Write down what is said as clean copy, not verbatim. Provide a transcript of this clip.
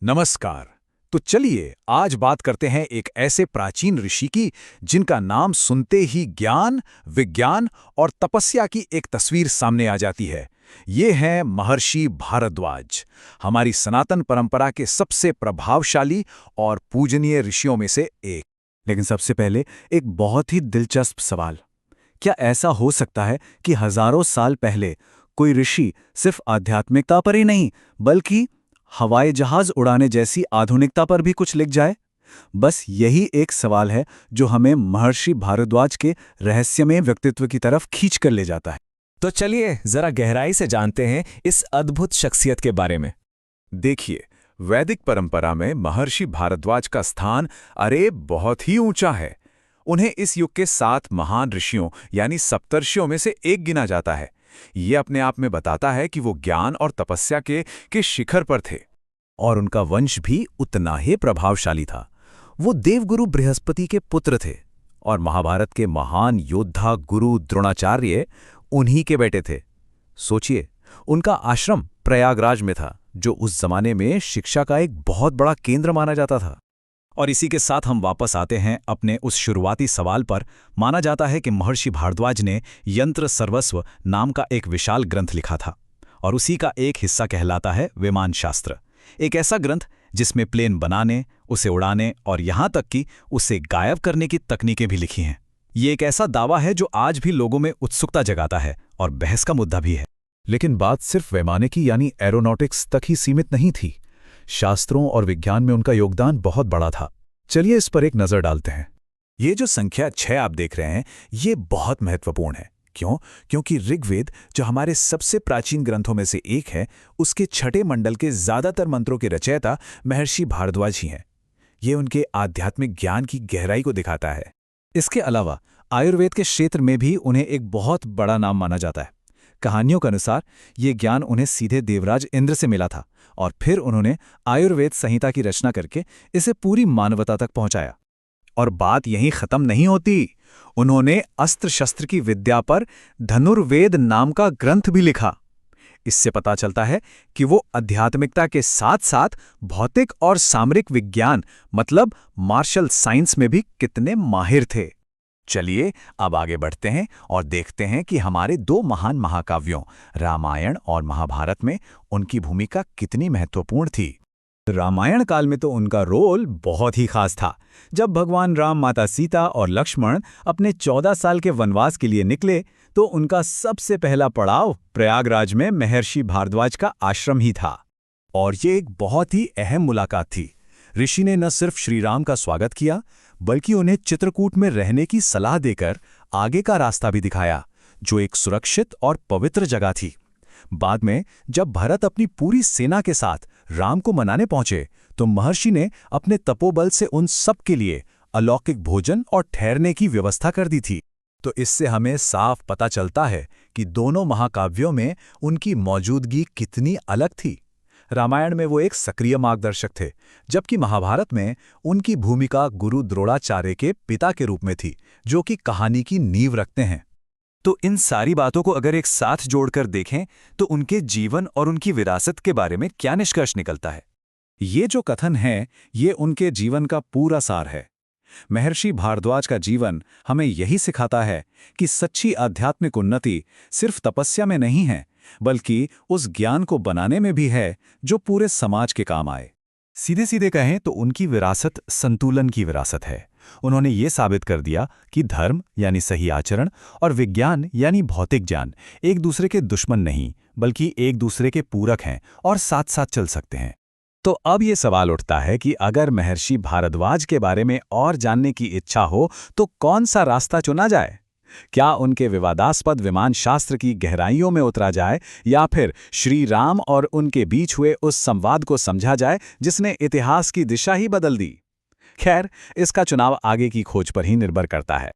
नमस्कार। तो चलिए आज बात करते हैं एक ऐसे प्राचीन ऋषि की जिनका नाम सुनते ही ज्ञान, विज्ञान और तपस्या की एक तस्वीर सामने आ जाती है। ये हैं महर्षि भारद्वाज, हमारी सनातन परंपरा के सबसे प्रभावशाली और पूजनीय ऋषियों में से एक। लेकिन सबसे पहले एक बहुत ही दिलचस्प सवाल। क्या ऐसा हो सकता है कि हजारों साल पहले कोई ऋषि सिर्फ आध्यात्मिकता पर ही नहीं बल्कि हवाई जहाज उड़ाने जैसी आधुनिकता पर भी कुछ लिख जाए? बस यही एक सवाल है जो हमें महर्षि भारद्वाज के रहस्यमय व्यक्तित्व की तरफ खींच कर ले जाता है। तो चलिए जरा गहराई से जानते हैं इस अद्भुत शख्सियत के बारे में। देखिए, वैदिक परंपरा में महर्षि भारद्वाज का स्थान बहुत ही ऊंचा है। उन्हें इस युग के 7 महान ऋषियों यानी सप्तर्षियों में से एक गिना जाता है। ये अपने आप में बताता है कि वो ज्ञान और तपस्या के शिखर पर थे। और उनका वंश भी उतना ही प्रभावशाली था। वो देवगुरु बृहस्पति के पुत्र थे और महाभारत के महान योद्धा गुरु द्रोणाचार्य उन्हीं के बेटे थे। सोचिए, उनका आश्रम प्रयागराज में था, जो उस जमाने में शिक्षा का एक बहुत बड़ा केंद्र माना जाता था। और इसी के साथ हम वापस आते हैं अपने उस शुरुआती सवाल पर। माना जाता है कि महर्षि भारद्वाज ने यंत्र सर्वस्व नाम का एक विशाल ग्रंथ लिखा था, और उसी का एक हिस्सा कहलाता है विमान शास्त्र। एक ऐसा ग्रंथ जिसमें प्लेन बनाने, उसे उड़ाने और यहाँ तक कि उसे गायब करने की तकनीकें भी लिखी हैं। ये एक ऐसा दावा है जो आज भी लोगों में उत्सुकता जगाता है और बहस का मुद्दा भी है। लेकिन बात सिर्फ वैमानिकी यानी एरोनॉटिक्स तक ही सीमित नहीं थी। शास्त्रों और विज्ञान में उनका योगदान बहुत बड़ा था। चलिए इस पर एक नजर डालते हैं। ये जो संख्या 6 आप देख रहे हैं, ये बहुत महत्वपूर्ण है। क्यों? क्योंकि ऋग्वेद, जो हमारे सबसे प्राचीन ग्रंथों में से एक है, उसके 6ठे मंडल के ज्यादातर मंत्रों के रचयिता महर्षि भारद्वाज ही हैं। ये उनके आध्यात्मिक ज्ञान की गहराई को दिखाता है। इसके अलावा आयुर्वेद के क्षेत्र में भी उन्हें एक बहुत बड़ा नाम माना जाता है। कहानियों के अनुसार ये ज्ञान उन्हें सीधे देवराज इंद्र से मिला था, और फिर उन्होंने आयुर्वेद संहिता की रचना करके इसे पूरी मानवता तक पहुंचाया। और बात यहीं खत्म नहीं होती। उन्होंने अस्त्र शस्त्र की विद्या पर धनुर्वेद नाम का ग्रंथ भी लिखा। इससे पता चलता है कि वो आध्यात्मिकता के साथ साथ भौतिक और सामरिक विज्ञान मतलब मार्शल साइंस में भी कितने माहिर थे। चलिए अब आगे बढ़ते हैं और देखते हैं कि हमारे 2 महान महाकाव्यों रामायण और महाभारत में उनकी भूमिका कितनी महत्वपूर्ण थी। रामायण काल में तो उनका रोल बहुत ही खास था। जब भगवान राम, माता सीता और लक्ष्मण अपने 14 साल के वनवास के लिए निकले, तो उनका सबसे पहला पड़ाव प्रयागराज में महर्षि भारद्वाज का आश्रम ही था। और ये एक बहुत ही अहम मुलाकात थी। ऋषि ने न सिर्फ श्री राम का स्वागत किया, बल्कि उन्हें चित्रकूट में रहने की सलाह देकर आगे का रास्ता भी दिखाया, जो एक सुरक्षित और पवित्र जगह थी। बाद में जब भरत अपनी पूरी सेना के साथ राम को मनाने पहुंचे, तो महर्षि ने अपने तपोबल से उन सब के लिए अलौकिक भोजन और ठहरने की व्यवस्था कर दी थी। तो इससे हमें साफ पता चलता है कि दोनों महाकाव्यों में उनकी मौजूदगी कितनी अलग थी। रामायण में वो एक सक्रिय मार्गदर्शक थे, जबकि महाभारत में उनकी भूमिका गुरु द्रोणाचार्य के पिता के रूप में थी, जो कि कहानी की नींव रखते हैं। तो इन सारी बातों को अगर एक साथ जोड़कर देखें, तो उनके जीवन और उनकी विरासत के बारे में क्या निष्कर्ष निकलता है? ये जो कथन है, ये उनके जीवन का पूरा सार है। महर्षि भारद्वाज का जीवन हमें यही सिखाता है कि सच्ची आध्यात्मिक उन्नति सिर्फ तपस्या में नहीं है, बल्कि उस ज्ञान को बनाने में भी है जो पूरे समाज के काम आए। सीधे सीधे कहें तो उनकी विरासत संतुलन की विरासत है। उन्होंने ये साबित कर दिया कि धर्म यानी सही आचरण और विज्ञान यानी भौतिक ज्ञान एक दूसरे के दुश्मन नहीं, बल्कि एक दूसरे के पूरक हैं और साथ साथ चल सकते हैं। तो अब ये सवाल उठता है कि अगर महर्षि भारद्वाज के बारे में और जानने की इच्छा हो, तो कौन सा रास्ता चुना जाए? क्या उनके विवादास्पद विमान शास्त्र की गहराइयों में उतरा जाए, या फिर श्री राम और उनके बीच हुए उस संवाद को समझा जाए जिसने इतिहास की दिशा ही बदल दी? खैर, इसका चुनाव आगे की खोज पर ही निर्भर करता है।